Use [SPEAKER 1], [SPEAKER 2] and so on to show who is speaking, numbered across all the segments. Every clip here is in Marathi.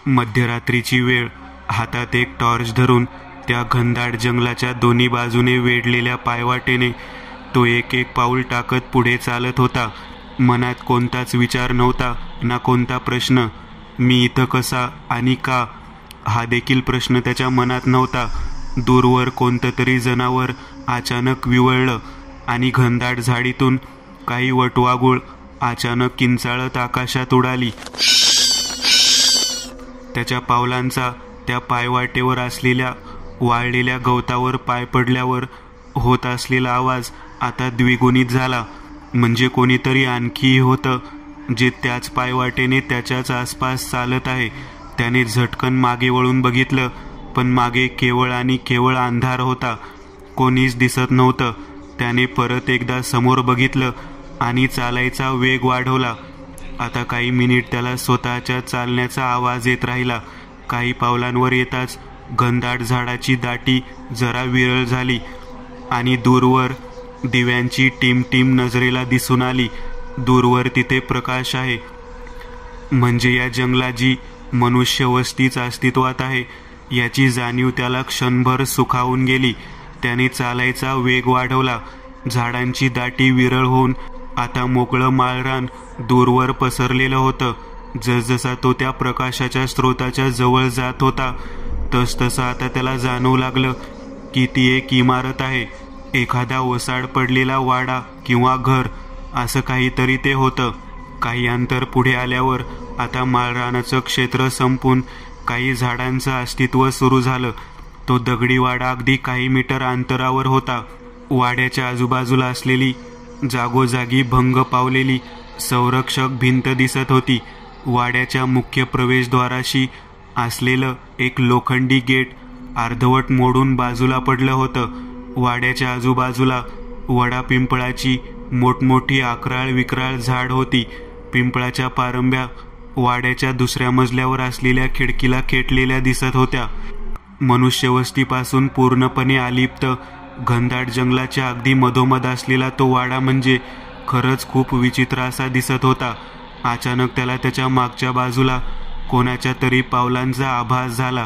[SPEAKER 1] मध्यरात्रीची वेळ. हातात एक टॉर्च धरून त्या घनदाट जंगलाच्या दोन्ही बाजूने वेढलेल्या पायवाटेने तो एक एक पाऊल टाकत पुढे चालत होता. मनात कोणताच विचार नव्हता, ना कोणता प्रश्न. मी इथं कसा आणि का, हा देखील प्रश्न त्याच्या मनात नव्हता. दूरवर कोणतं तरी जनावर अचानक विवळलं आणि घनदाट झाडीतून काही वटवाघूळ अचानक किंचाळत आकाशात उडाली. त्याच्या पावलांचा त्या पायवाटेवर असलेल्या वाळलेल्या गवतावर पाय पडल्यावर होत असलेला आवाज आता द्विगुणित झाला. म्हणजे कोणीतरी आणखीही होतं, जे त्याच पायवाटेने त्याच्याच आसपास चालत आहे. त्याने झटकन मागे वळून बघितलं, पण मागे केवळ आणि केवळ अंधार होता. कोणीच दिसत नव्हतं. त्याने परत एकदा समोर बघितलं आणि चालायचा वेग वाढवला. आता काही मिनिट त्याला स्वतःच्या चालण्याचा आवाज येत राहिला. काही पावलांवर येताच घनदाट झाडाची दाटी जरा विरळ झाली आणि दूरवर दिव्यांची टिमटिम नजरेला दिसून आली. दूरवर तिथे प्रकाश आहे. म्हणजे या जंगलात जी मनुष्य वस्तीच अस्तित्वात आहे याची जाणीव त्याला क्षणभर सुखावून गेली. त्याने चालायचा वेग वाढवला. झाडांची दाटी विरळ होऊन आता मोकळं माळरान दूरवर पसरलेलं होतं. जसजसा तो त्या प्रकाशाच्या स्रोताच्या जवळ जात होता तसतसं आता त्याला जाणवू लागलं की ती एक इमारत आहे. एखादा ओसाड पडलेला वाडा किंवा घर, असं काहीतरी ते होतं. काही अंतर पुढे आल्यावर आता माळरानाचं क्षेत्र संपून काही झाडांचं अस्तित्व सुरू झालं. तो दगडी वाडा अगदी काही मीटर अंतरावर होता. वाड्याच्या आजूबाजूला असलेली जागोजागी भंग पावलेली संरक्षक भिंत दिसत होती. वाड्याच्या मुख्य प्रवेशद्वाराशी असलेलं एक लोखंडी गेट अर्धवट मोडून बाजूला पडलं होतं. वाड्याच्या आजूबाजूला वडा पिंपळाची मोठमोठी आकराळ विक्राळ झाड होती. पिंपळाच्या पारंब्या वाड्याच्या दुसऱ्या मजल्यावर असलेल्या खिडकीला खेटलेल्या दिसत होत्या. मनुष्यवस्तीपासून पूर्णपणे अलिप्त घनदाट जंगलाच्या अगदी मधोमध असलेला तो वाडा म्हणजे खरंच खूप विचित्र असा दिसत होता. अचानक त्याला त्याच्या मागच्या बाजूला कोणाच्या तरी पावलांचा आभास झाला.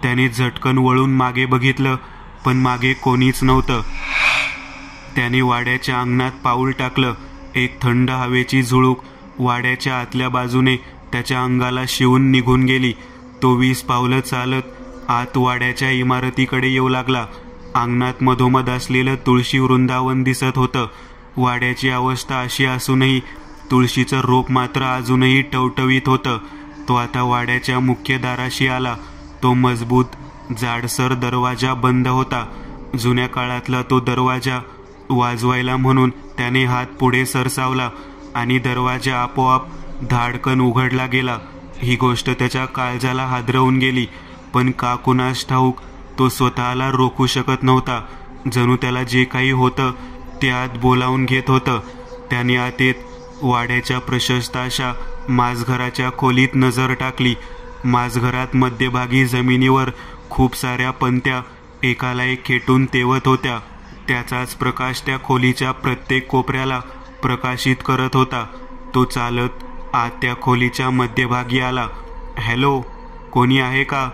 [SPEAKER 1] त्याने झटकन वळून मागे बघितलं, पण मागे कोणीच नव्हतं. त्याने वाड्याच्या अंगणात पाऊल टाकलं. एक थंड हवेची झुळूक वाड्याच्या आतल्या बाजूने त्याच्या अंगाला शिवून निघून गेली. तो 20 पावलं चालत आत वाड्याच्या इमारतीकडे येऊ लागला. अंगणात मधोमध असलेलं तुळशी वृंदावन दिसत होतं. वाड्याची अवस्था अशी असूनही तुळशीचं रोप मात्र अजूनही टवटवीत होतं. तो आता वाड्याच्या मुख्य दाराशी आला. तो मजबूत जाडसर दरवाजा बंद होता. जुन्या काळातला तो दरवाजा वाजवायला म्हणून त्याने हात पुढे सरसावला आणि दरवाजा आपोआप धाडकन उघडला गेला. ही गोष्ट त्याच्या काळजाला हादरवून गेली, पण का कुणास ठाऊक तो स्वतःला रोखू शकत नव्हता. जणू त्याला जे काही होतं ते आत बोलावून घेत होतं. त्याने आत येत वाड्याच्या प्रशस्त अशा माजघराच्या खोलीत नजर टाकली. माजघरात मध्यभागी जमिनीवर खूप साऱ्या पंत्या एकाला एक खेटून तेवत होत्या. त्याचाच प्रकाश त्या खोलीच्या प्रत्येक कोपऱ्याला प्रकाशित करत होता. तो चालत आत त्या खोलीच्या मध्यभागी आला. हॅलो, कोणी आहे का?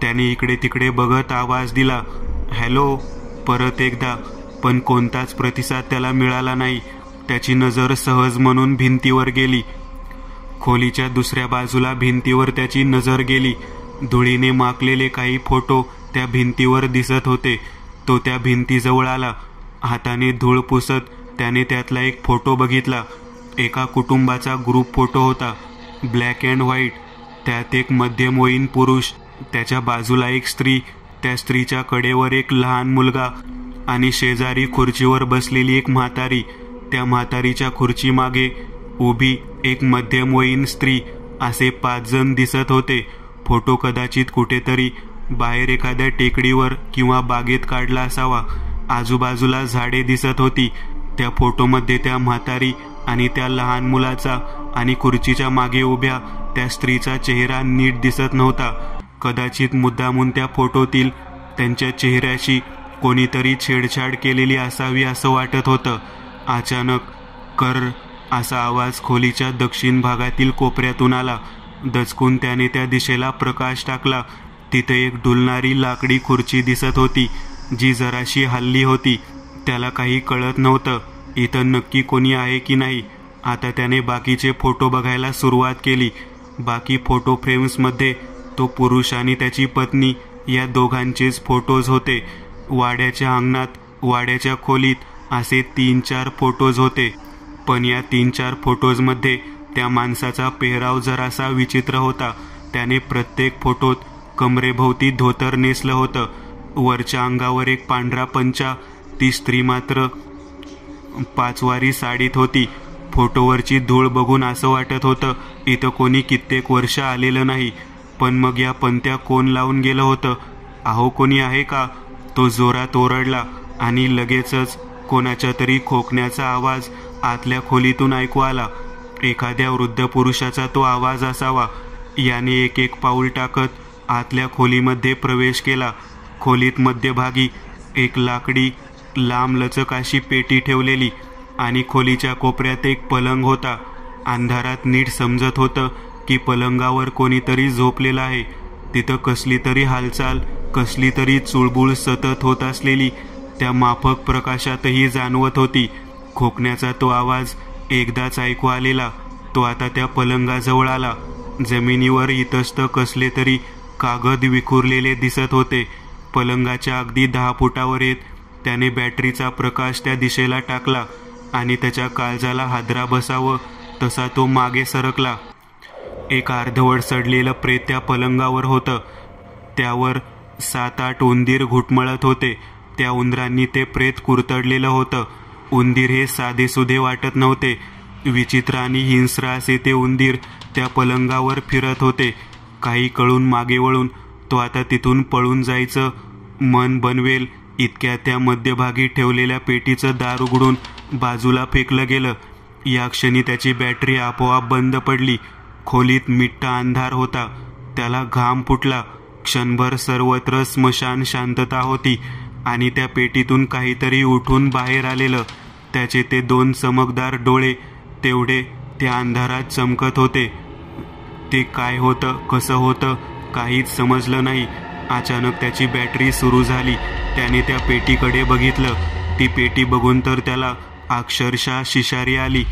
[SPEAKER 1] त्याने इकडे तिकडे बघत आवाज दिला. हॅलो, परत एकदा, पण कोणताच प्रतिसाद त्याला मिळाला नाही. त्याची नजर सहज म्हणून भिंतीवर गेली. खोलीच्या दुसऱ्या बाजूला भिंतीवर त्याची नजर गेली. धुळीने माखलेले काही फोटो त्या भिंतीवर दिसत होते. तो त्या भिंतीजवळ आला. हाताने धूळ पुसत त्याने त्यातला एक फोटो बघितला. एका कुटुंबाचा ग्रुप फोटो होता, ब्लॅक अँड व्हाईट. त्यात एक मध्यमवयीन पुरुष, त्याच्या बाजूला एक स्त्री, त्या स्त्रीच्या कडेवर एक लहान मुलगा आणि शेजारी खुर्चीवर बसलेली एक म्हातारी. त्या म्हातारीच्या खुर्ची मागे उभी एक मध्यमवयीन स्त्री, असे 5 जण दिसत होते. फोटो कदाचित कुठेतरी बाहेर एखाद्या टेकडीवर किंवा बागेत काढला असावा. आजूबाजूला झाडे दिसत होती. त्या फोटोमध्ये त्या म्हातारी आणि त्या लहान मुलाचा आणि खुर्चीच्या मागे उभ्या त्या स्त्रीचा चेहरा नीट दिसत नव्हता. कदाचित मुद्दामून त्या फोटोतील त्यांच्या चेहऱ्याशी कोणीतरी छेडछाड केलेली असावी असं वाटत होतं. अचानक कर असा आवाज खोलीच्या दक्षिण भागातील कोपऱ्यातून आला. दचकून त्याने त्या दिशेला प्रकाश टाकला. तिथे एक डुलणारी लाकडी खुर्ची दिसत होती, जी जराशी हलली होती. त्याला काही कळत नव्हतं इथं नक्की कोणी आहे की नाही. आता त्याने बाकीचे फोटो बघायला सुरुवात केली. बाकी फोटो फ्रेम्समध्ये तो पुरुष आणि त्याची पत्नी या दोघांचेच फोटोज होते. वाड्याच्या अंगणात, वाड्याच्या खोलीत असे 3-4 फोटोज होते. पण या 3-4 फोटोजमध्ये त्या माणसाचा पेहराव जरासा विचित्र होता. त्याने प्रत्येक फोटोत कमरेभोवती धोतर नेसलं होतं. वरच्या अंगावर एक पांढरा पंचा, ती स्त्री मात्र 5 वारी साडीत होती. फोटोवरची धूळ बघून असं वाटत होतं इथं कोणी कित्येक वर्ष आलेलं नाही. पण मग या पंत्या कोण लावून गेलं होतं? अहो, कोणी आहे का? तो जोरात ओरडला आणि लगेचच कोणाच्या तरी खोकण्याचा आवाज आतल्या खोलीतून ऐकू आला. एखाद्या वृद्ध पुरुषाचा तो आवाज असावा. याने एक पाऊल टाकत आतल्या खोलीमध्ये प्रवेश केला. खोलीत मध्यभागी एक लाकडी लांबलचक अशी पेटी ठेवलेली आणि खोलीच्या कोपऱ्यात एक पलंग होता. अंधारात नीट समजत होतं की पलंगावर कोणीतरी झोपलेलं आहे. तिथं कसली तरी हालचाल, कसली तरी चुळबुळ सतत होत असलेली त्या माफक प्रकाशातही जाणवत होती. खोकण्याचा तो आवाज एकदाच ऐकू आलेला. तो आता त्या पलंगाजवळ आला. जमिनीवर इतस्त कसले तरी कागद विखुरलेले दिसत होते. पलंगाच्या अगदी 10 फुटावर येत त्याने बॅटरीचा प्रकाश त्या दिशेला टाकला आणि त्याच्या काळजाला हादरा बसावं तसा तो मागे सरकला. एक अर्धवट सडलेलं प्रेत त्या पलंगावर होतं. त्यावर 7-8 उंदीर घुटमळत होते. त्या उंदरांनी ते प्रेत कुरतडलेलं होतं. उंदीर हे साधेसुधे वाटत नव्हते. विचित्र आणि हिंस्र असे ते उंदीर त्या पलंगावर फिरत होते. काही कळून मागे वळून तो आता तिथून पळून जायचं मन बनवेल इतक्या त्या मध्यभागी ठेवलेल्या पेटीचं दार उघडून बाजूला फेकलं गेलं. या क्षणी त्याची बॅटरी आपोआप बंद पडली. खोलीत मिट्टा अंधार होता. त्याला घाम फुटला. क्षणभर सर्वत्र स्मशान शांतता होती आणि त्या पेटीतून काहीतरी उठून बाहेर आलेलं. त्याचे ते 2 चमकदार डोळे तेवढे त्या अंधारात चमकत होते. ते काय होतं, कसं होतं, काहीच समजलं नाही. अचानक त्याची बॅटरी सुरू झाली. त्याने त्या पेटीकडे बघितलं. ती पेटी बघून तर त्याला अक्षरशः शिशारी आली.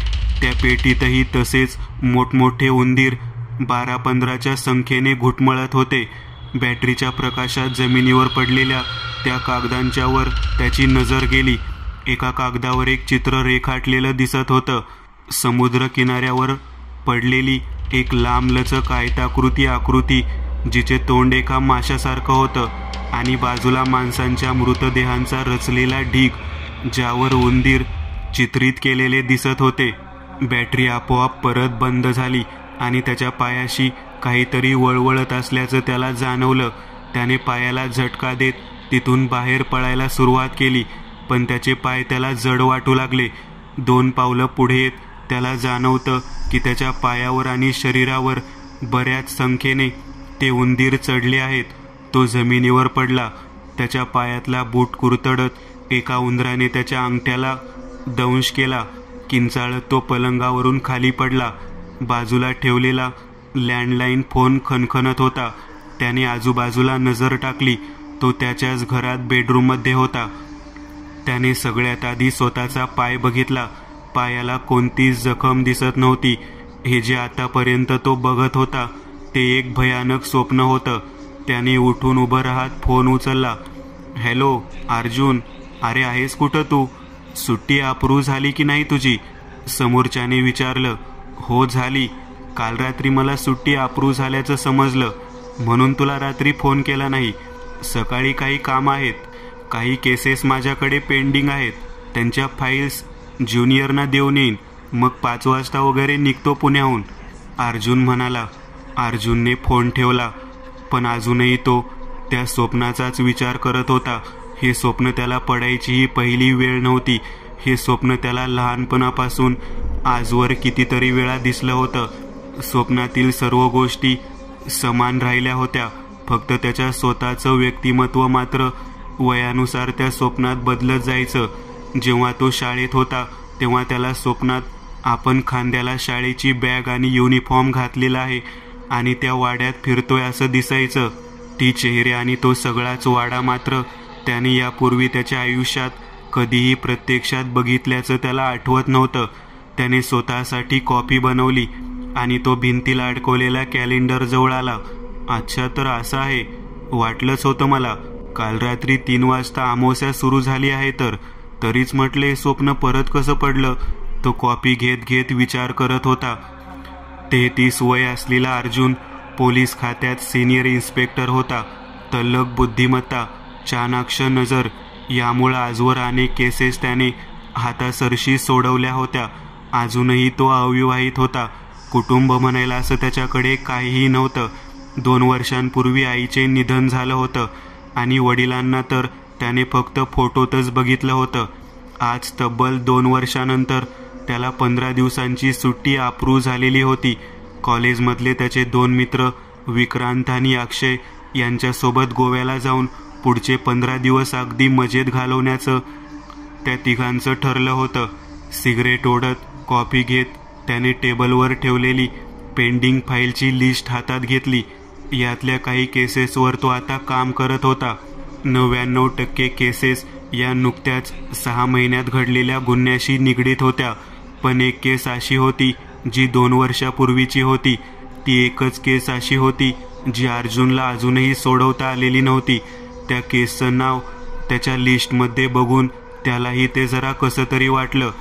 [SPEAKER 1] त्या पेटीतही तसेच मोठमोठे उंदीर 12-15च्या संख्येने घुटमळत होते. बॅटरीच्या प्रकाशात जमिनीवर पडलेल्या त्या कागदांच्यावर त्याची नजर गेली. एका कागदावर एक चित्र रेखाटलेलं दिसत होतं. समुद्र किनाऱ्यावर पडलेली एक लांबलचक आयताकृती आकृती, जिचे तोंड एका माशासारखं होतं आणि बाजूला माणसांच्या मृतदेहांचा रचलेला ढीग, ज्यावर उंदीर चित्रित केलेले दिसत होते. बॅटरी आपोआप परत बंद झाली आणि त्याच्या पायाशी काहीतरी वळवळत असल्याचं त्याला जाणवलं. त्याने पायाला झटका देत तिथून बाहेर पळायला सुरुवात केली, पण त्याचे पाय त्याला जड वाटू लागले. 2 पावलं पुढे येत त्याला जाणवतं की त्याच्या पायावर आणि शरीरावर बऱ्याच संख्येने ते उंदीर चढले आहेत. तो जमिनीवर पडला. त्याच्या पायातला बूट कुरतडत एका उंदराने त्याच्या अंगठ्याला दंश केला. किंचाळत तो पलंगावरून खाली पडला. बाजूला ठेवलेला लँडलाईन फोन खणखणत होता. त्याने आजूबाजूला नजर टाकली. तो त्याच्याच घरात बेडरूममध्ये होता. त्याने सगळ्यात आधी स्वतःचा पाय बघितला. पायाला कोणतीच जखम दिसत नव्हती. हे जे आतापर्यंत तो बघत होता ते एक भयानक स्वप्न होतं. त्याने उठून उभं राहत फोन उचलला. हॅलो अर्जुन, अरे आहेस कुठं तू? सुट्टी अप्रूव्ह झाली की नाही तुझी? समोरच्याने विचारलं. हो झाली. काल रात्री मला सुट्टी अप्रूव्ह झाल्याचं समजलं, म्हणून तुला रात्री फोन केला नाही. सकाळी काही काम आहेत. काही केसेस माझ्याकडे पेंडिंग आहेत. त्यांच्या फाईल्स ज्युनियरना देऊन येईन. मग 5 वाजता वगैरे निघतो पुण्याहून, अर्जुन म्हणाला. अर्जुनने फोन ठेवला. पण अजूनही तो त्या स्वप्नाचाच विचार करत होता. हे स्वप्न त्याला पडायचीही पहिली वेळ नव्हती. हे स्वप्न त्याला लहानपणापासून आजवर कितीतरी वेळा दिसलं होतं. स्वप्नातील सर्व गोष्टी समान राहिल्या होत्या. फक्त त्याच्या स्वतःचं व्यक्तिमत्व मात्र वयानुसार त्या स्वप्नात बदलत जायचं. जेव्हा तो शाळेत होता तेव्हा त्याला स्वप्नात आपण खांद्याला शाळेची बॅग आणि युनिफॉर्म घातलेला आहे आणि त्या वाड्यात फिरतोय असं दिसायचं. ती चेहरे आणि तो सगळाच वाडा मात्र त्याने यापूर्वी त्याच्या आयुष्यात कधीही प्रत्यक्षात बघितल्याचं त्याला आठवत नव्हतं. त्याने स्वतःसाठी कॉफी बनवली आणि तो भिंतीला अडकवलेला कॅलेंडर जवळ आला. अच्छा, तर असं आहे. वाटलंच होतं मला. काल रात्री 3 वाजता अमावस्या सुरू झाली आहे तरीच म्हटले स्वप्न परत कसं पडलं. तो कॉफी घेत घेत विचार करत होता. 33 वय असलेला अर्जुन पोलीस खात्यात सिनियर इन्स्पेक्टर होता. तल्लख बुद्धिमत्ता, चाणाक्ष नजर यामुळे आजवर अनेक केसेस त्याने हातासरशी सोडवल्या होत्या. अजूनही तो अविवाहित होता. कुटुंब म्हणायला असं त्याच्याकडे काहीही नव्हतं. 2 वर्षांपूर्वी आईचे निधन झालं होतं आणि वडिलांना तर त्याने फक्त फोटोतच बघितलं होतं. आज तब्बल 2 वर्षानंतर त्याला 15 दिवसांची सुट्टी अप्रूव्ह झालेली होती. कॉलेजमधले त्याचे 2 मित्र विक्रांत आणि अक्षय यांच्यासोबत गोव्याला जाऊन पुढचे 15 दिवस अगदी मजेत घालवण्याचं त्या तिघांचं ठरलं होतं. सिगरेट ओढत, कॉफी घेत त्याने टेबलवर ठेवलेली पेंडिंग फाईलची लिस्ट हातात घेतली. यातल्या काही केसेसवर तो आता काम करत होता. 99% केसेस या नुकत्याच 6 महिन्यात घडलेल्या गुन्ह्याशी निगडीत होत्या. पण एक केस अशी होती जी 2 वर्षापूर्वीची होती. ती एकच केस अशी होती जी अर्जुनला अजूनही सोडवता आलेली नव्हती. त्या केसचं नाव त्याच्या लिस्टमध्ये बघून त्यालाही ते जरा कसं तरी वाटलं.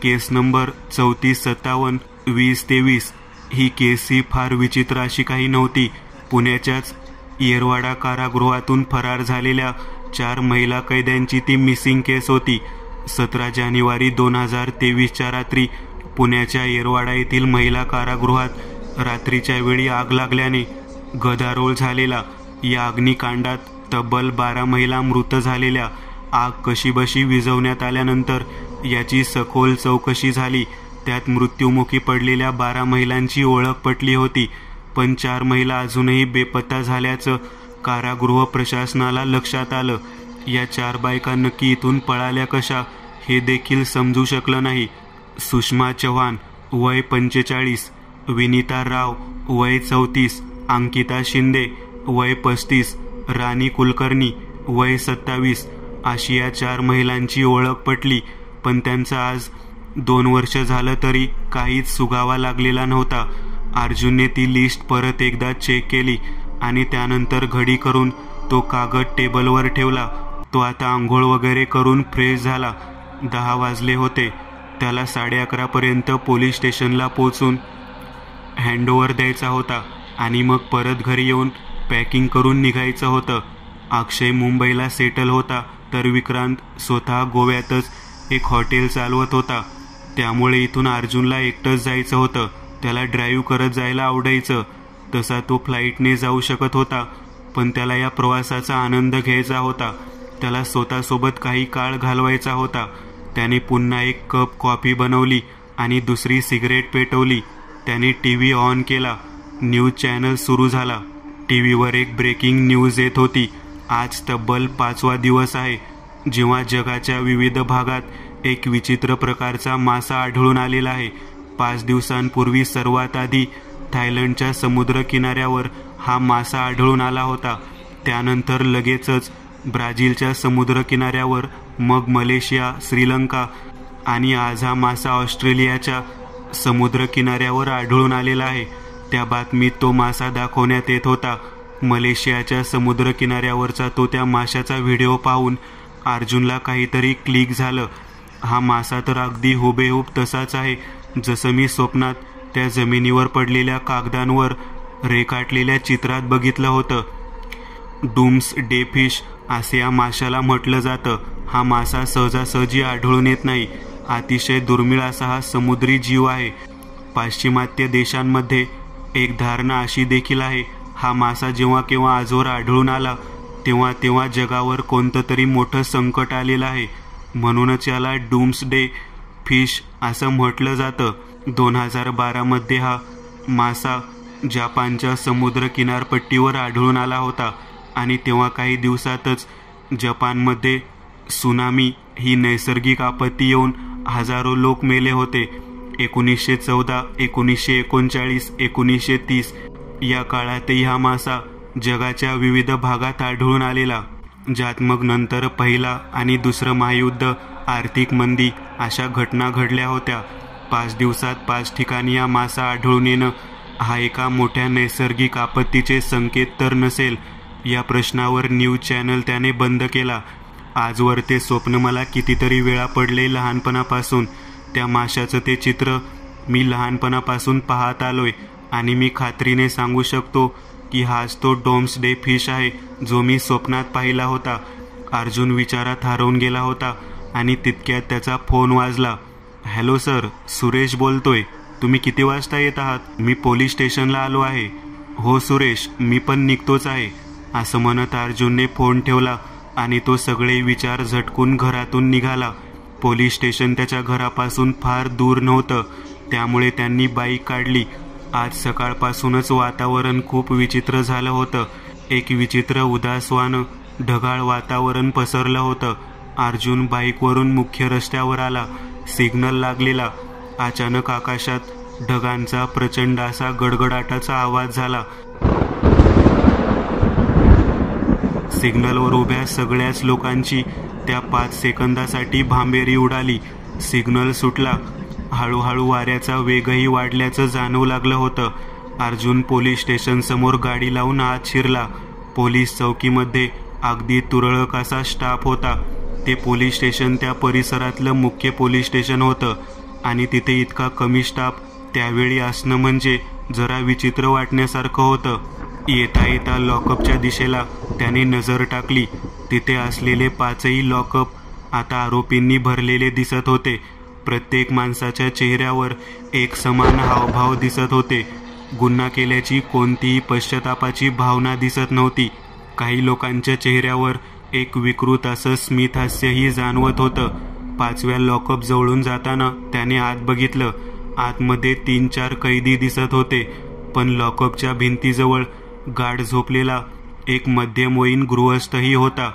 [SPEAKER 1] केस नंबर 3457-2023. ही केस ही फार विचित्र अशी काही नव्हती. पुण्याच्याच येरवाडा कारागृहातून फरार झालेल्या 4 महिला कैद्यांची ती मिसिंग केस होती. 17 जानेवारी 2023च्या रात्री पुण्याच्या येरवाडा येथील महिला कारागृहात रात्रीच्या वेळी आग लागल्याने गदारोळ झालेला. या अग्निकांडात तब्बल 12 महिला मृत झालेल्या. आग कशीबशी विझवण्यात आल्यानंतर याची सखोल चौकशी झाली. त्यात मृत्युमुखी पडलेल्या 12 महिलांची ओळख पटली होती. पण 4 महिला अजूनही बेपत्ता झाल्याचं कारागृह प्रशासनाला लक्षात आलं. या 4 बायका नक्की इथून पळाल्या कशा हे देखील समजू शकलं नाही. सुषमा चव्हाण वय 45, विनीता राव वय 34, अंकिता शिंदे वय 35, राणी कुलकर्णी वय 27 अशी या 4 महिलांची ओळख पटली. पण त्यांचं आज 2 वर्ष झालं तरी काहीच सुगावा लागलेला नव्हता. अर्जुनने ती लिस्ट परत एकदा चेक केली आणि त्यानंतर घडी करून तो कागद टेबलवर ठेवला. तो आता आंघोळ वगैरे करून फ्रेश झाला. 10 वाजले होते. त्याला 11:30 पर्यंत पोलीस स्टेशनला पोहोचून हँडओव्हर द्यायचा होता आणि मग परत घरी येऊन पॅकिंग करून निघायचं होतं. अक्षय मुंबईला सेटल होता तर विक्रांत स्वतः गोव्यातच एक हॉटेल चालवत होता. त्यामुळे इथून अर्जुनला एकटंच जायचं होतं. त्याला ड्राईव्ह करत जायला आवडायचं. तसा तो फ्लाईटने जाऊ शकत होता, पण त्याला या प्रवासाचा आनंद घ्यायचा होता. त्याला स्वतःसोबत काही काळ घालवायचा होता. त्याने पुन्हा एक कप कॉफी बनवली आणि दुसरी सिगरेट पेटवली. त्याने टीव्ही ऑन केला. न्यूज चॅनल सुरू झाला. टीव्हीवर एक ब्रेकिंग न्यूज येत होती. आज तब्बल 5वा दिवस आहे जेव्हा जगाच्या विविध भागात एक विचित्र प्रकारचा मासा आढळून आलेला आहे. 5 दिवसांपूर्वी सर्वात आधी थायलंडच्या समुद्र किनाऱ्यावर हा मासा आढळून आला होता. त्यानंतर लगेचच ब्राझीलच्या समुद्र किनाऱ्यावर, मग मलेशिया, श्रीलंका आणि आज हा मासा ऑस्ट्रेलियाच्या समुद्र किनाऱ्यावर आढळून आलेला आहे. त्या बातमीत तो मासा दाखवण्यात येत होता. मलेशियाच्या समुद्र किनाऱ्यावरचा तो त्या माशाचा व्हिडिओ पाहून अर्जुनला काहीतरी क्लिक झालं. हा मासा तर अगदी हुबेहूब तसाच आहे जसं मी स्वप्नात त्या जमिनीवर पडलेल्या कागदांवर रेखाटलेल्या चित्रात बघितलं होतं. डूम्स डे फिश असे या माशाला म्हटलं जातं. हा मासा सहजासहजी आढळून येत नाही. अतिशय दुर्मिळ असा हा समुद्री जीव आहे. पाश्चिमात्य देशांमध्ये एक धारणा अशी देखील आहे, हा मासा जेव्हा केव्हा आजवर आढळून आला तेव्हा तेव्हा जगावर कोणतं तरी मोठं संकट आलेलं आहे. म्हणूनच याला डूम्सडे फिश असं म्हटलं जातं. 2012 मध्ये हा मासा जपानच्या समुद्र किनारपट्टीवर आढळून आला होता आणि तेव्हा काही दिवसातच जपानमध्ये त्सुनामी ही नैसर्गिक आपत्ती येऊन हजारो लोक मेले होते. 1914, 1939, 1930 या काळातही हा मासा जगाच्या विविध भागात आढळून आलेला, ज्यात मग नंतर पहिला आणि दुसरं महायुद्ध, आर्थिक मंदी अशा घटना घडल्या होत्या. 5 दिवसात 5 ठिकाणी हा मासा आढळून येणं हा एका मोठ्या नैसर्गिक आपत्तीचे संकेत तर नसेल? या प्रश्नावर न्यूज चॅनल त्याने बंद केला. आजवर ते स्वप्न मला कितीतरी वेळा पडले लहानपणापासून. त्या माशाचं ते चित्र मी लहानपणापासून पाहत आलोय आणि मी खात्रीने सांगू शकतो की हाच तो डोम्सडे फिश आहे जो मी स्वप्नात पाहिला होता. अर्जुन विचारात हरवून गेला होता आणि तितक्यात त्याचा फोन वाजला. हॅलो सर, सुरेश बोलतोय. तुम्ही किती वाजता येत आहात? मी पोलीस स्टेशनला आलो आहे. हो सुरेश, मी पण निघतोच आहे, असं म्हणत अर्जुनने फोन ठेवला आणि तो सगळे विचार झटकून घरातून निघाला. पोलीस स्टेशन त्याच्या घरापासून फार दूर नव्हतं, त्यामुळे त्यांनी बाईक काढली. आज सकाळपासूनच वातावरण खूप विचित्र झालं होतं. एक विचित्र उदासवान ढगाळ वातावरण पसरलं होतं. अर्जुन बाईकवरून मुख्य रस्त्यावर आला. सिग्नल लागलेला. अचानक आकाशात ढगांचा प्रचंड असा गडगडाटाचा आवाज झाला. सिग्नलवर उभ्या सगळ्याच लोकांची त्या 5 सेकंदासाठी भांबेरी उडाली. सिग्नल सुटला. हळूहळू वाऱ्याचा वेगही वाढल्याचं जाणवू लागलं होतं. अर्जुन पोलीस स्टेशन समोर गाडी लावून आत शिरला. पोलीस चौकीमध्ये अगदी तुरळक असा स्टाफ होता. ते पोलीस स्टेशन त्या परिसरातलं मुख्य पोलीस स्टेशन होतं आणि तिथे इतका कमी स्टाफ त्यावेळी असणं म्हणजे जरा विचित्र वाटण्यासारखं होतं. येता येता लॉकअपच्या दिशेला त्याने नजर टाकली. तिथे असलेले 5ही लॉकअप आता आरोपींनी भरलेले दिसत होते. प्रत्येक माणसाच्या चेहऱ्यावर एक समान हावभाव दिसत होते. गुन्हा केल्याची कोणतीही पश्चातापाची भावना दिसत नव्हती. काही लोकांच्या चेहऱ्यावर एक विकृत असं स्मित हास्यही जाणवत होतं. 5व्या लॉकअप जवळून जाताना त्याने आत बघितलं. आतमध्ये 3-4 कैदी दिसत होते, पण लॉकअपच्या भिंतीजवळ गाढ झोपलेला एक मध्यमवयीन गृहस्थही होता.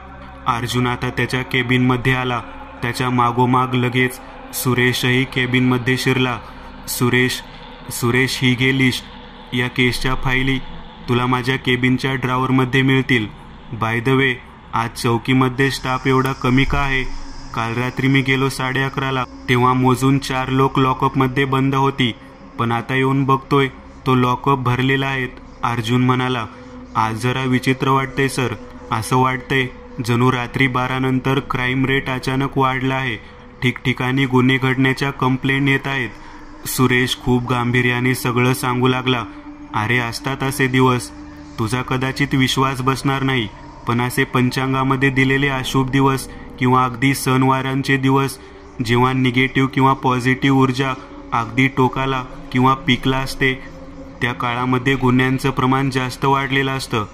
[SPEAKER 1] अर्जुन आता त्याच्या केबिनमध्ये आला. त्याच्या मागोमाग लगेच सुरेशही केबिनमध्ये शिरला. सुरेश ही घे लिस्ट. या केसच्या फायली तुला माझ्या केबिनच्या ड्रॉवरमध्ये मिळतील. बाय द वे, आज चौकीमध्ये स्टाफ एवढा कमी का आहे? काल रात्री मी गेलो 11:30ला, तेव्हा मोजून 4 लोक लॉकअपमध्ये बंद होती, पण आता येऊन बघतोय तो लॉकअप भरलेला आहे. अर्जुन म्हणाला. आज जरा विचित्र वाटतंय सर. असं वाटतंय जणू रात्री 12 नंतर क्राईम रेट अचानक वाढला आहे. ठिकठिकाणी गुन्हे घडण्याच्या कंप्लेंट येत आहेत. सुरेश खूप गांभीर्याने सगळं सांगू लागला. अरे असतात असे दिवस. तुझा कदाचित विश्वास बसणार नाही, पण असे पंचांगामध्ये दिलेले अशुभ दिवस किंवा अगदी सणवारांचे दिवस जेव्हा निगेटिव्ह किंवा पॉझिटिव्ह ऊर्जा अगदी टोकाला किंवा पीकला असते, त्या काळामध्ये गुन्ह्यांचं प्रमाण जास्त वाढलेलं असतं.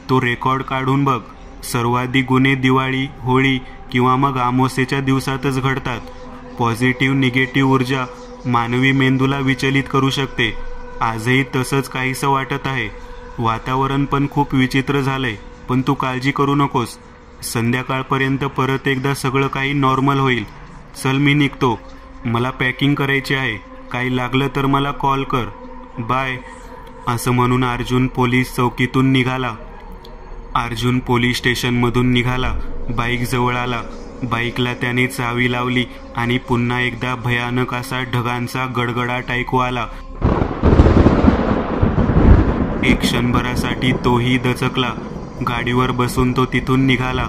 [SPEAKER 1] तो रेकॉर्ड काढून बघ. सर्वाधिक गुन्हे दिवाळी, होळी किंवा मग अमावस्येच्या दिवसातच घडतात. पॉझिटिव्ह निगेटिव्ह ऊर्जा मानवी मेंदूला विचलित करू शकते. आजही तसंच काहीसं वाटत आहे. वातावरण पण खूप विचित्र झालंय, पण तू काळजी करू नकोस. संध्याकाळपर्यंत परत एकदा सगळं काही नॉर्मल होईल. चल मी निघतो. मला पॅकिंग करायची आहे. काही लागलं तर मला कॉल कर. बाय. असं म्हणून अर्जुन पोलीस चौकीतून निघाला. अर्जुन पोलीस स्टेशनमधून निघाला. बाईक जवळ आला. बाईकला त्याने चावी लावली आणि पुन्हा एकदा भयानक असा ढगांचा गडगडाट ऐकू आला. एक क्षणभरासाठी तोही दचकला. गाडीवर बसून तो तिथून निघाला.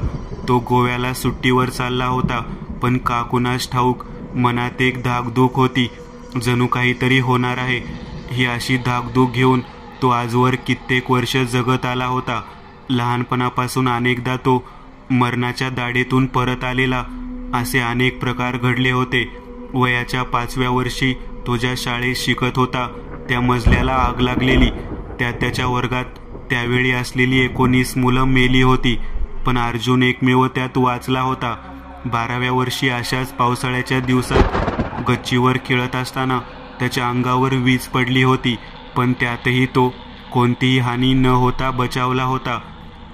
[SPEAKER 1] तो गोव्याला सुट्टीवर चालला होता, पण का कुणास ठाऊक मनात एक धाकधूक होती. जणू काहीतरी होणार आहे. ही अशी धाकधूक घेऊन तो आजवर कित्येक वर्ष जगत आला होता. लहानपणापासून अनेकदा तो मरणाच्या दाढेतून परत आलेला. असे अनेक प्रकार घडले होते. वयाच्या 5व्या वर्षी तो ज्या शाळेत शिकत होता त्या मजल्याला आग लागलेली. त्याच्या वर्गात त्यावेळी असलेली 19 मुलं मेली होती, पण अर्जुन एकमेव त्यात वाचला होता. 12व्या वर्षी अशाच पावसाळ्याच्या दिवसात गच्चीवर खेळत असताना त्याच्या अंगावर वीज पडली होती, पण त्यातही तो कोणतीही हानी न होता बचावला होता.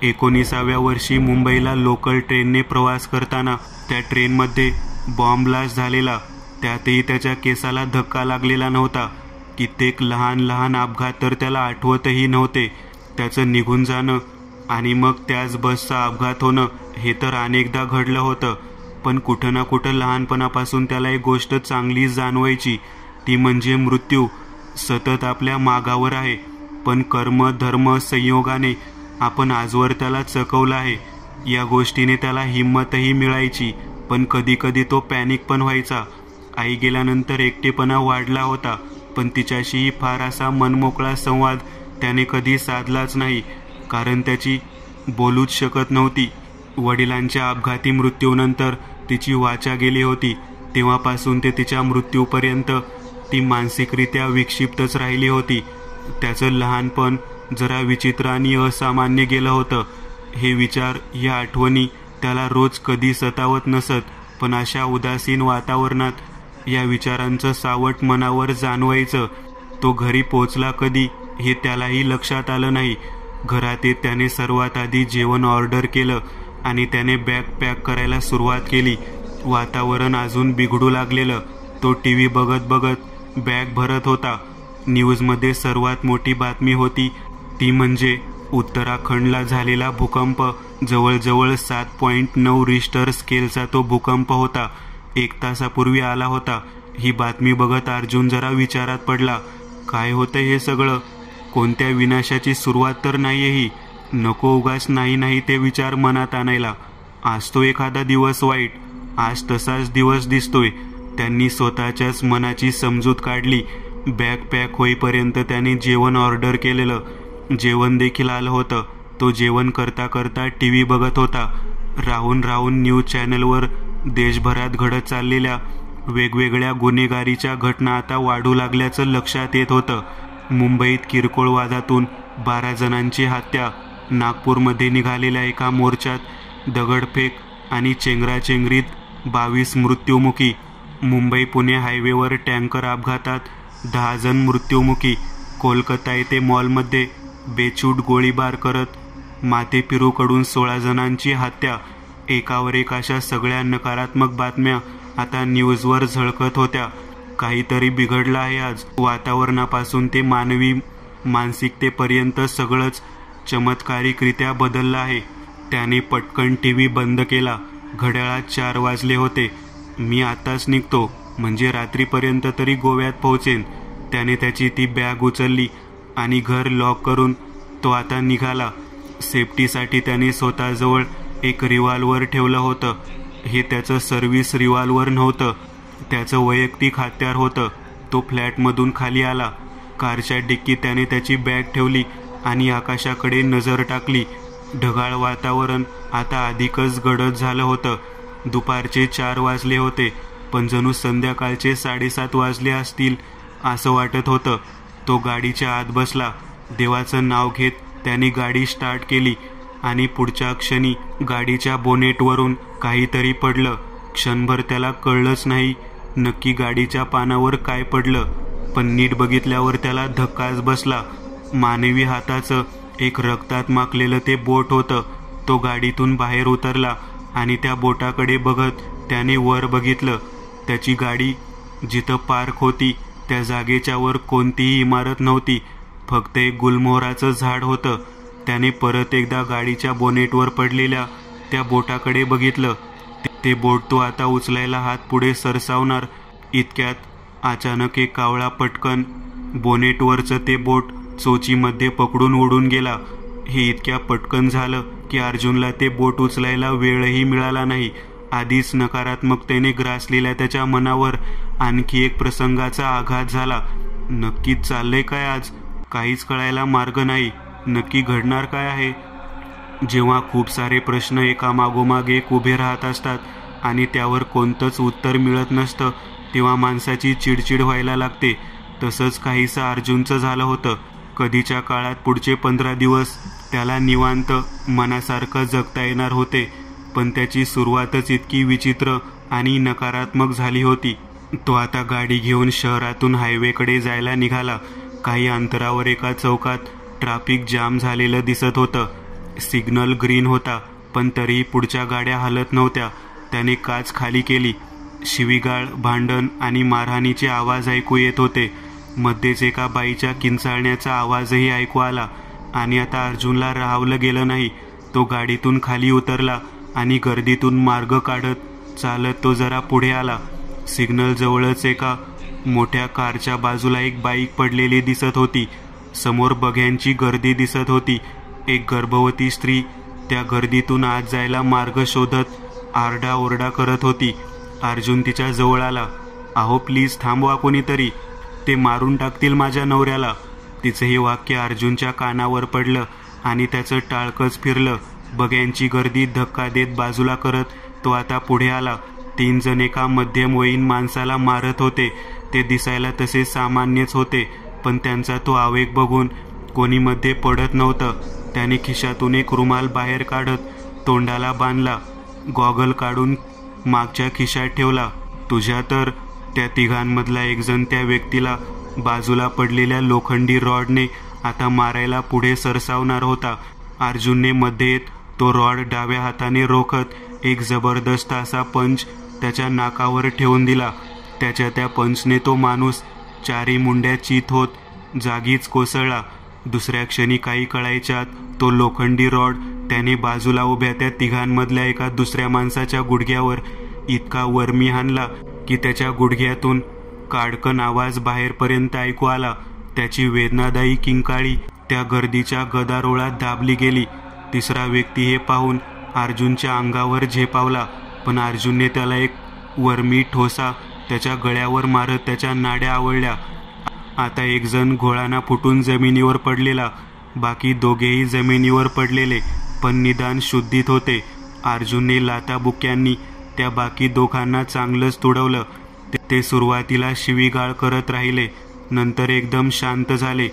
[SPEAKER 1] 19व्या वर्षी मुंबईला लोकल ट्रेनने प्रवास करताना त्या ट्रेनमध्ये बॉम्ब ब्लास्ट झालेला. त्यातही त्याच्या केसाला धक्का लागलेला नव्हता. कित्येक लहान लहान अपघात तर त्याला आठवतही नव्हते. त्याचं निघून जाणं आणि मग त्याच बसचा अपघात होणं हे तर अनेकदा घडलं होतं. पण कुठं ना कुठं लहानपणापासून त्याला एक गोष्ट चांगली जाणवायची, ती म्हणजे मृत्यू सतत आपल्या मागावर आहे. पण कर्म धर्म संयोगाने आपण आजवर त्याला चकवलं आहे. या गोष्टीने त्याला हिंमतही मिळायची, पण कधी कधी तो पॅनिक पण व्हायचा. आई गेल्यानंतर एकटेपणा वाढला होता, पण तिच्याशीही फार असा मनमोकळा संवाद त्याने कधी साधलाच नाही, कारण त्याची बोलूच शकत नव्हती. वडिलांच्या अपघाती मृत्यूनंतर तिची वाचा गेली होती. तेव्हापासून ते तिच्या मृत्यूपर्यंत ती मानसिकरित्या विक्षिप्तच राहिली होती. त्याचं लहानपण जरा विचित्र आणि असामान्य गेलं होतं. हे विचार, या आठवणी त्याला रोज कधी सतावत नसत, पण अशा उदासीन वातावरणात या विचारांचं सावट मनावर जाणवायचं. तो घरी पोचला कधी हे त्यालाही लक्षात आलं नाही. घरात येत त्याने सर्वात आधी जेवण ऑर्डर केलं आणि त्याने बॅग पॅक करायला सुरुवात केली. वातावरण अजून बिघडू लागलेलं. तो टीव्ही बघत बघत बॅग भरत होता. न्यूजमध्ये सर्वात मोठी बातमी होती ती म्हणजे उत्तराखंडला झालेला भूकंप. जवळजवळ 7.9 रिश्टर स्केलचा तो भूकंप होता. 1 तासापूर्वी आला होता. ही बातमी बघत अर्जुन जरा विचारात पडला. काय होतं हे सगळं? कोणत्या विनाशाची सुरुवात तर नाहीये ही? नको उगाच नाही ते विचार मनात आणायला. आज तो एखादा दिवस वाईट, आज तसाच दिवस दिसतोय. त्यांनी स्वतःच्याच मनाची समजूत काढली. बॅग पॅक होईपर्यंत त्याने जेवण ऑर्डर केलेलं. जेवण देखील आलं होतं. तो जेवण करता करता टीव्ही बघत होता. राहून राहून न्यूज चॅनलवर देशभरात घडत चाललेल्या वेगवेगळ्या गुन्हेगारीच्या घटना आता वाढू लागल्याचं लक्षात येत होतं. मुंबईत किरकोळ वादातून 12 जणांची हत्या, नागपूरमध्ये निघालेल्या एका मोर्चात दगडफेक आणि चेंगराचेंगरीत 22 मृत्युमुखी, मुंबई पुणे हायवेवर टँकर अपघातात 10 जण मृत्युमुखी, कोलकाता येथे मॉलमध्ये बेछूट गोळीबार करत माथेफिरूकडून 16 जणांची हत्या. एकावर एक अशा सगळ्या नकारात्मक बातम्या आता न्यूजवर झळकत होत्या. काहीतरी बिघडलं आहे आज. वातावरणापासून ते मानवी मानसिकतेपर्यंत सगळंच चमत्कारिकरित्या बदललं आहे. त्याने पटकन टीव्ही बंद केला. घड्याळात 4 वाजले होते. मी आताच निघतो, म्हणजे रात्रीपर्यंत तरी गोव्यात पोहोचेन. त्याने त्याची ती बॅग उचलली आणि घर लॉक करून तो आता निघाला. सेफ्टीसाठी त्याने स्वतःजवळ एक रिव्हॉल्वर ठेवलं होतं. हे त्याचं सर्व्हिस रिव्हॉल्वर नव्हतं, त्याचं वैयक्तिक हत्यार होतं. तो फ्लॅटमधून खाली आला. कारच्या डिक्कीत त्याने त्याची बॅग ठेवली आणि आकाशाकडे नजर टाकली. ढगाळ वातावरण आता अधिकच गडद झालं होतं. दुपारचे 4 वाजले होते, पण जणू संध्याकाळचे 7:30 वाजले असतील असं वाटत होतं. तो गाडीच्या आत बसला. देवाचं नाव घेत त्याने गाडी स्टार्ट केली आणि पुढच्या क्षणी गाडीच्या बोनेटवरून काहीतरी पडलं. क्षणभर त्याला कळलंच नाही नक्की गाडीच्या पानावर काय पडलं, पण नीट बघितल्यावर त्याला धक्काच बसला. मानवी हाताचं एक रक्तात माखलेलं ते बोट होतं. तो गाडीतून बाहेर उतरला आणि त्या बोटाकडे बघत त्याने वर बघितलं. त्याची गाडी जिथं पार्क होती त्या जागेच्या वर कोणतीही इमारत नव्हती, फक्त एक गुलमोहराचं झाड होतं. त्याने परत एकदा गाडीच्या बोनेटवर पडलेल्या त्या बोटाकडे बघितलं. ते बोट तो आता उचलायला हात पुढे सरसावणार इतक्यात अचानक एक कावळा पटकन बोनेटवरचं ते बोट चोचीमध्ये पकडून उडून गेला. हे इतक्या पटकन झालं की अर्जुनला ते बोट उचलायला वेळही मिळाला नाही. आधीच नकारात्मकतेने ग्रासलेल्या त्याच्या मनावर आणखी एक प्रसंगाचा आघात झाला. नक्कीच चाललंय काय आज? काहीच कळायला मार्ग नाही. नक्की घडणार काय आहे? जेव्हा खूप सारे प्रश्न एकामागोमाग एक उभे राहत असतात आणि त्यावर कोणतंच उत्तर मिळत नसतं, तेव्हा माणसाची चिडचिड व्हायला लागते. तसंच काहीसं अर्जुनचं झालं होतं. कधीच्या काळात पुढचे 15 दिवस त्याला निवांत मनासारखं जगता येणार होते, पण त्याची सुरुवातच इतकी विचित्र आणि नकारात्मक झाली होती. तो आता गाडी घेऊन शहरातून हायवेकडे जायला निघाला. काही अंतरावर एका चौकात ट्रॅफिक जाम झालेलं दिसत होतं. सिग्नल ग्रीन होता, पण तरीही पुढच्या गाड्या हलत नव्हत्या. त्याने काच खाली केली. शिवीगाळ, भांडण आणि मारहाणीचे आवाज ऐकू येत होते. मध्येच एका बाईच्या किंचाळण्याचा आवाजही ऐकू आला आणि आता अर्जुनला राहावलं गेलं नाही. तो गाडीतून खाली उतरला आणि गर्दीतून मार्ग काढत चालत तो जरा पुढे आला. सिग्नल जवळच एका मोठ्या कारच्या बाजूला एक बाईक पडलेली दिसत होती. समोर बघ्यांची गर्दी दिसत होती. एक गर्भवती स्त्री त्या गर्दीतून आत जायला मार्ग शोधत आरडाओरडा करत होती. अर्जुन तिच्या जवळ आला. अहो प्लीज थांबवा कोणीतरी, ते मारून टाकतील माझ्या नवऱ्याला. तिचं हे वाक्य अर्जुनच्या कानावर पडलं आणि त्याचं टाळकंच फिरलं. बघ्यांची गर्दी धक्का देत बाजूला करत तो आता पुढे आला. 3 जण एका मध्यमवयीन माणसाला मारत होते. ते दिसायला तसे सामान्यच होते, पण त्यांचा तो आवेग बघून कोणी मध्ये पडत नव्हतं. त्याने खिशातून एक रुमाल बाहेर काढत तोंडाला बांधला. गॉगल काढून मागच्या खिशात ठेवला. तुझ्या तर त्या तिघांमधला एक जण त्या व्यक्तीला बाजूला पडलेल्या लोखंडी रॉडने आता मारायला पुढे सरसावणार होता. अर्जुनने मध्ये येत तो रॉड डाव्या हाताने रोखत एक जबरदस्त असा पंच त्याच्या नाकावर ठेवून दिला. त्याच्या त्या पंचने तो माणूस 4 मुंड्या चित होत जागीच कोसळला. दुसऱ्या क्षणी काही कळायच्यात तो लोखंडी रॉड त्याने बाजूला उभ्या त्या तिघांमधल्या एका दुसऱ्या माणसाच्या गुडघ्यावर इतका वर्मी हाणला की त्याच्या गुडघ्यातून काडकन आवाज बाहेरपर्यंत ऐकू आला. त्याची वेदनादायी किंकाळी त्या गर्दीच्या गदारोळात दाबली गेली. तिसरा व्यक्ती हे पाहून अर्जुनच्या अंगावर झेपावला, पण अर्जुनने त्याला एक वर्मी ठोसा त्याच्या गळ्यावर मारत त्याच्या नाड्या आवळल्या. आता एक जण घोळाना फुटून जमिनीवर पडलेला. बाकी दोघेही जमिनीवर पडलेले, पण निदान शुद्धीत होते. अर्जुनने लाथाबुक्यांनी त्या बाकी दोघांना चांगलंच तुडवलं. ते सुरुवातीला शिवीगाळ करत राहिले, नंतर एकदम शांत झाले.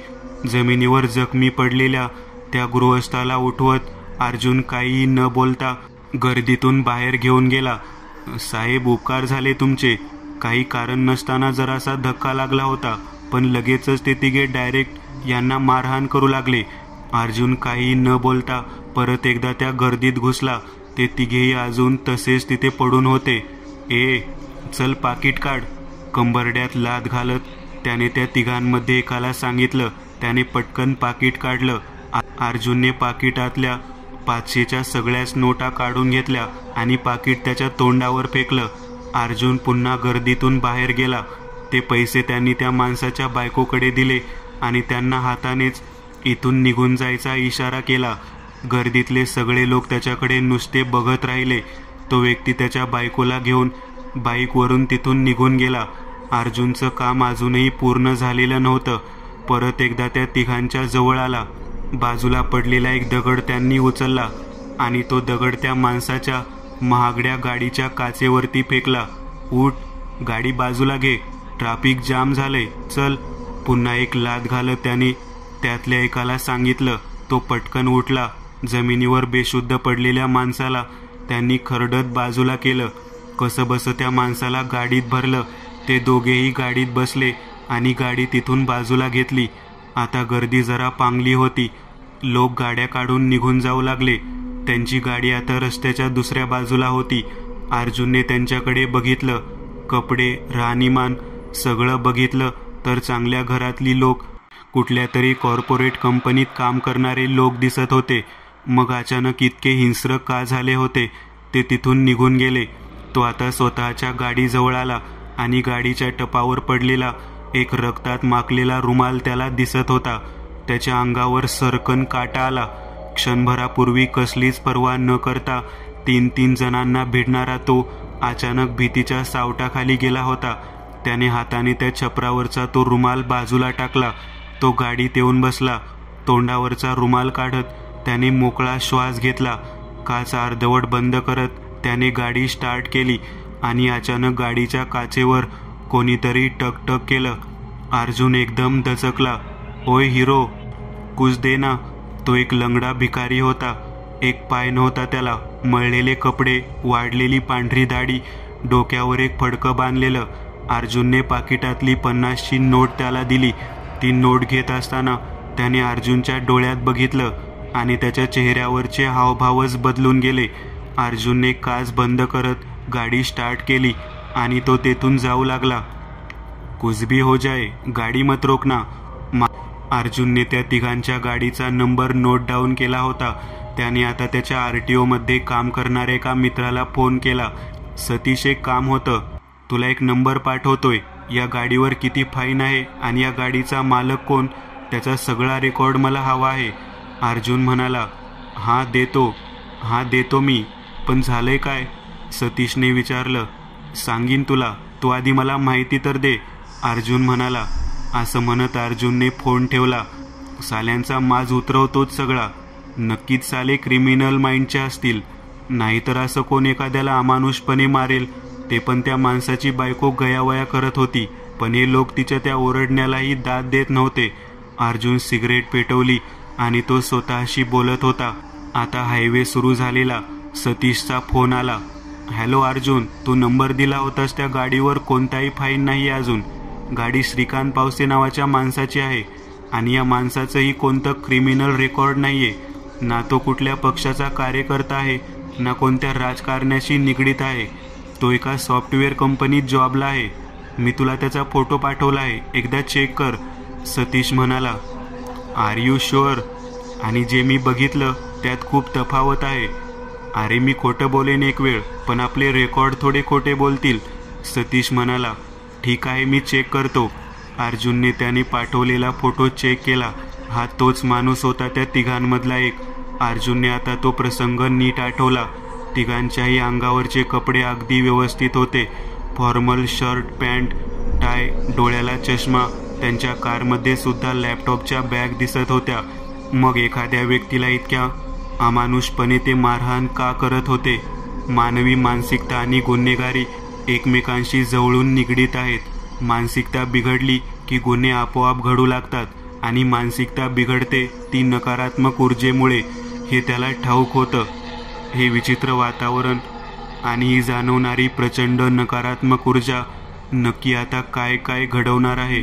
[SPEAKER 1] जमिनीवर जखमी पडलेल्या त्या गृहस्थाला उठवत अर्जुन काहीही न बोलता गर्दीतून बाहेर घेऊन गेला. साहेब, उपकार झाले तुमचे. काही कारण नसताना जरासा धक्का लागला होता, पण लगेचच ते तिघे डायरेक्ट यांना मारहाण करू लागले. अर्जुन काही न बोलता परत एकदा त्या गर्दीत घुसला. ते तिघेही अजून तसेच तिथे पडून होते. ए चल पाकिट काढ, कंबरड्यात लाथ घालत त्याने त्या तिघांमध्ये एकाला सांगितलं. त्याने पटकन पाकिट काढलं. अर्जुनने पाकिटातल्या 500च्या सगळ्याच नोटा काढून घेतल्या आणि पाकिट त्याच्या तोंडावर फेकलं. अर्जुन पुन्हा गर्दीतून बाहेर गेला. ते पैसे त्यांनी त्या माणसाच्या बायकोकडे दिले आणि त्यांना हातानेच इथून निघून जायचा इशारा केला. गर्दीतले सगळे लोक त्याच्याकडे नुसते बघत राहिले. तो व्यक्ती त्याच्या बायकोला घेऊन बाईकवरून तिथून निघून गेला. अर्जुनचं काम अजूनही पूर्ण झालेलं नव्हतं. परत एकदा त्या तिघांच्या जवळ आला. बाजूला पडलेला एक दगड त्यांनी उचलला आणि तो दगड त्या माणसाच्या महागड्या गाडीच्या काचेवरती फेकला. उठ, गाडी बाजूला घे, ट्रॅफिक जाम झालंय, चल. पुन्हा एक लाथ घालत त्याने त्यातल्या एकाला सांगितलं. तो पटकन उठला. जमिनीवर बेशुद्ध पडलेल्या माणसाला त्यांनी खरडत बाजूला केलं. कसंबसं त्या माणसाला गाडीत भरलं. ते दोघेही गाडीत बसले आणि गाडी तिथून बाजूला घेतली. आता गर्दी जरा पांगली होती. लोक गाड्या काढून निघून जाऊ लागले. त्यांची गाडी आता रस्त्याच्या दुसऱ्या बाजूला होती. अर्जुनने त्यांच्याकडे बघितलं. कपडे, राहणीमान सगळं बघितलं तर चांगल्या घरातली लोक, कुठल्या तरी कॉर्पोरेट कंपनीत काम करणारे लोक दिसत होते. मग अचानक इतके हिंस्र का झाले होते? ते तिथून निघून गेले. तो आता स्वतःच्या गाडीजवळ आला आणि गाडीच्या टपावर पडलेला एक रक्तात माखलेला रुमाल त्याला दिसत होता. त्याच्या अंगावर सरकन काटा आला. क्षणभरापूर्वी कसलीच पर्वा न करता 3 जणांना भिडणारा तो अचानक भीतीच्या सावटाखाली गेला होता. त्याने हाताने त्या छपरावरचा तो रुमाल बाजूला टाकला. तो गाडीत येऊन बसला. तोंडावरचा रुमाल काढत त्याने मोकळा श्वास घेतला. काच अर्धवट बंद करत त्याने गाडी स्टार्ट केली आणि अचानक गाडीच्या काचेवर कोणीतरी टकटक केलं. अर्जुन एकदम दचकला. ओय हिरो, कुछ दे ना. तो एक लंगडा भिकारी होता. एक पाय नव्हता त्याला. मळलेले कपडे, वाढलेली पांढरी दाढी, डोक्यावर एक फडकं बांधलेलं. अर्जुनने पाकिटातली 50ची नोट त्याला दिली. ती नोट घेत असताना त्याने अर्जुनच्या डोळ्यात बघितलं आणि त्याच्या चेहऱ्यावरचे हावभावच बदलून गेले. अर्जुनने काच बंद करत गाडी स्टार्ट केली आणि तो तेथून जाऊ लागला. कुछ भी हो जाए गाडी मत रोकना। अर्जुनने त्या तिघांच्या गाडीचा नंबर नोट डाऊन केला होता। त्याने आता त्याच्या RTO मध्ये काम करणाऱ्या एका मित्राला फोन केला। सतीश, एक काम होतं, तुला एक नंबर पाठवतोय। या गाडीवर किती फाईन आहे आणि या गाडीचा मालक कोण, त्याचा सगळा रेकॉर्ड मला हवा आहे। अर्जुन म्हणाला, हां देतो मी, पण झालंय काय? सतीशने विचारलं। सांगीन तुला, तू आधी मला माहिती तर दे, अर्जुन म्हणाला। असं म्हणत अर्जुनने फोन ठेवला। साल्यांचा माज उतरवतोच सगळा। नक्कीच साले क्रिमिनल माइंडचे असतील, नाहीतर असं कोण एखाद्याला अमानुषपणे मारेल, ते पण त्या माणसाची बायको गयावया करत होती, पण हे लोक तिच्या त्या ओरडण्यालाही दाद देत नव्हते। अर्जुन सिगरेट पेटवली आणि तो स्वतःशी बोलत होता। आता हायवे सुरू झालेला। सतीशचा फोन आला। हॅलो अर्जुन, तू नंबर दिला होतास त्या गाडीवर कोणताही फाईन नाही अजून। गाडी श्रीकांत पावसे नावाच्या माणसाची आहे आणि या माणसाचंही कोणतं क्रिमिनल रेकॉर्ड नाहीये, ना तो कुठल्या पक्षाचा कार्यकर्ता आहे, ना कोणत्या राजकारण्याशी निगडीत आहे। तो एका सॉफ्टवेअर कंपनीत जॉबला आहे। मी तुला त्याचा फोटो पाठवला आहे, एकदा चेक कर, सतीश म्हणाला। Are you sure? आणि जे मी बघितलं त्यात खूप तफावत आहे। अरे मी खोटं बोलेन एक वेळ, पण आपले रेकॉर्ड थोडे खोटे बोलतील, सतीश म्हणाला। ठीक आहे, मी चेक करतो। अर्जुनने त्याने पाठवलेला फोटो चेक केला। हा तोच माणूस होता, त्या तिघांमधला एक। अर्जुनने आता तो प्रसंग नीट आठवला। तिघांच्याही अंगावरचे कपडे अगदी व्यवस्थित होते, फॉर्मल शर्ट, पॅन्ट, टाय, डोळ्याला चष्मा। त्यांच्या कारमध्ये सुद्धा लॅपटॉपच्या बॅग दिसत होत्या। मग एखाद्या व्यक्तीला इतक्या अमानुषपणे ते मारहाण का करत होते? मानवी मानसिकता आणि गुन्हेगारी एकमेकांशी जवळून निगडीत आहेत। मानसिकता बिघडली की गुन्हे आपोआप घडू लागतात आणि मानसिकता बिघडते ती नकारात्मक ऊर्जेमुळे, हे त्याला ठाऊक होतं। हे विचित्र वातावरण आणि ही जाणवणारी प्रचंड नकारात्मक ऊर्जा नक्की आता काय काय घडवणार आहे?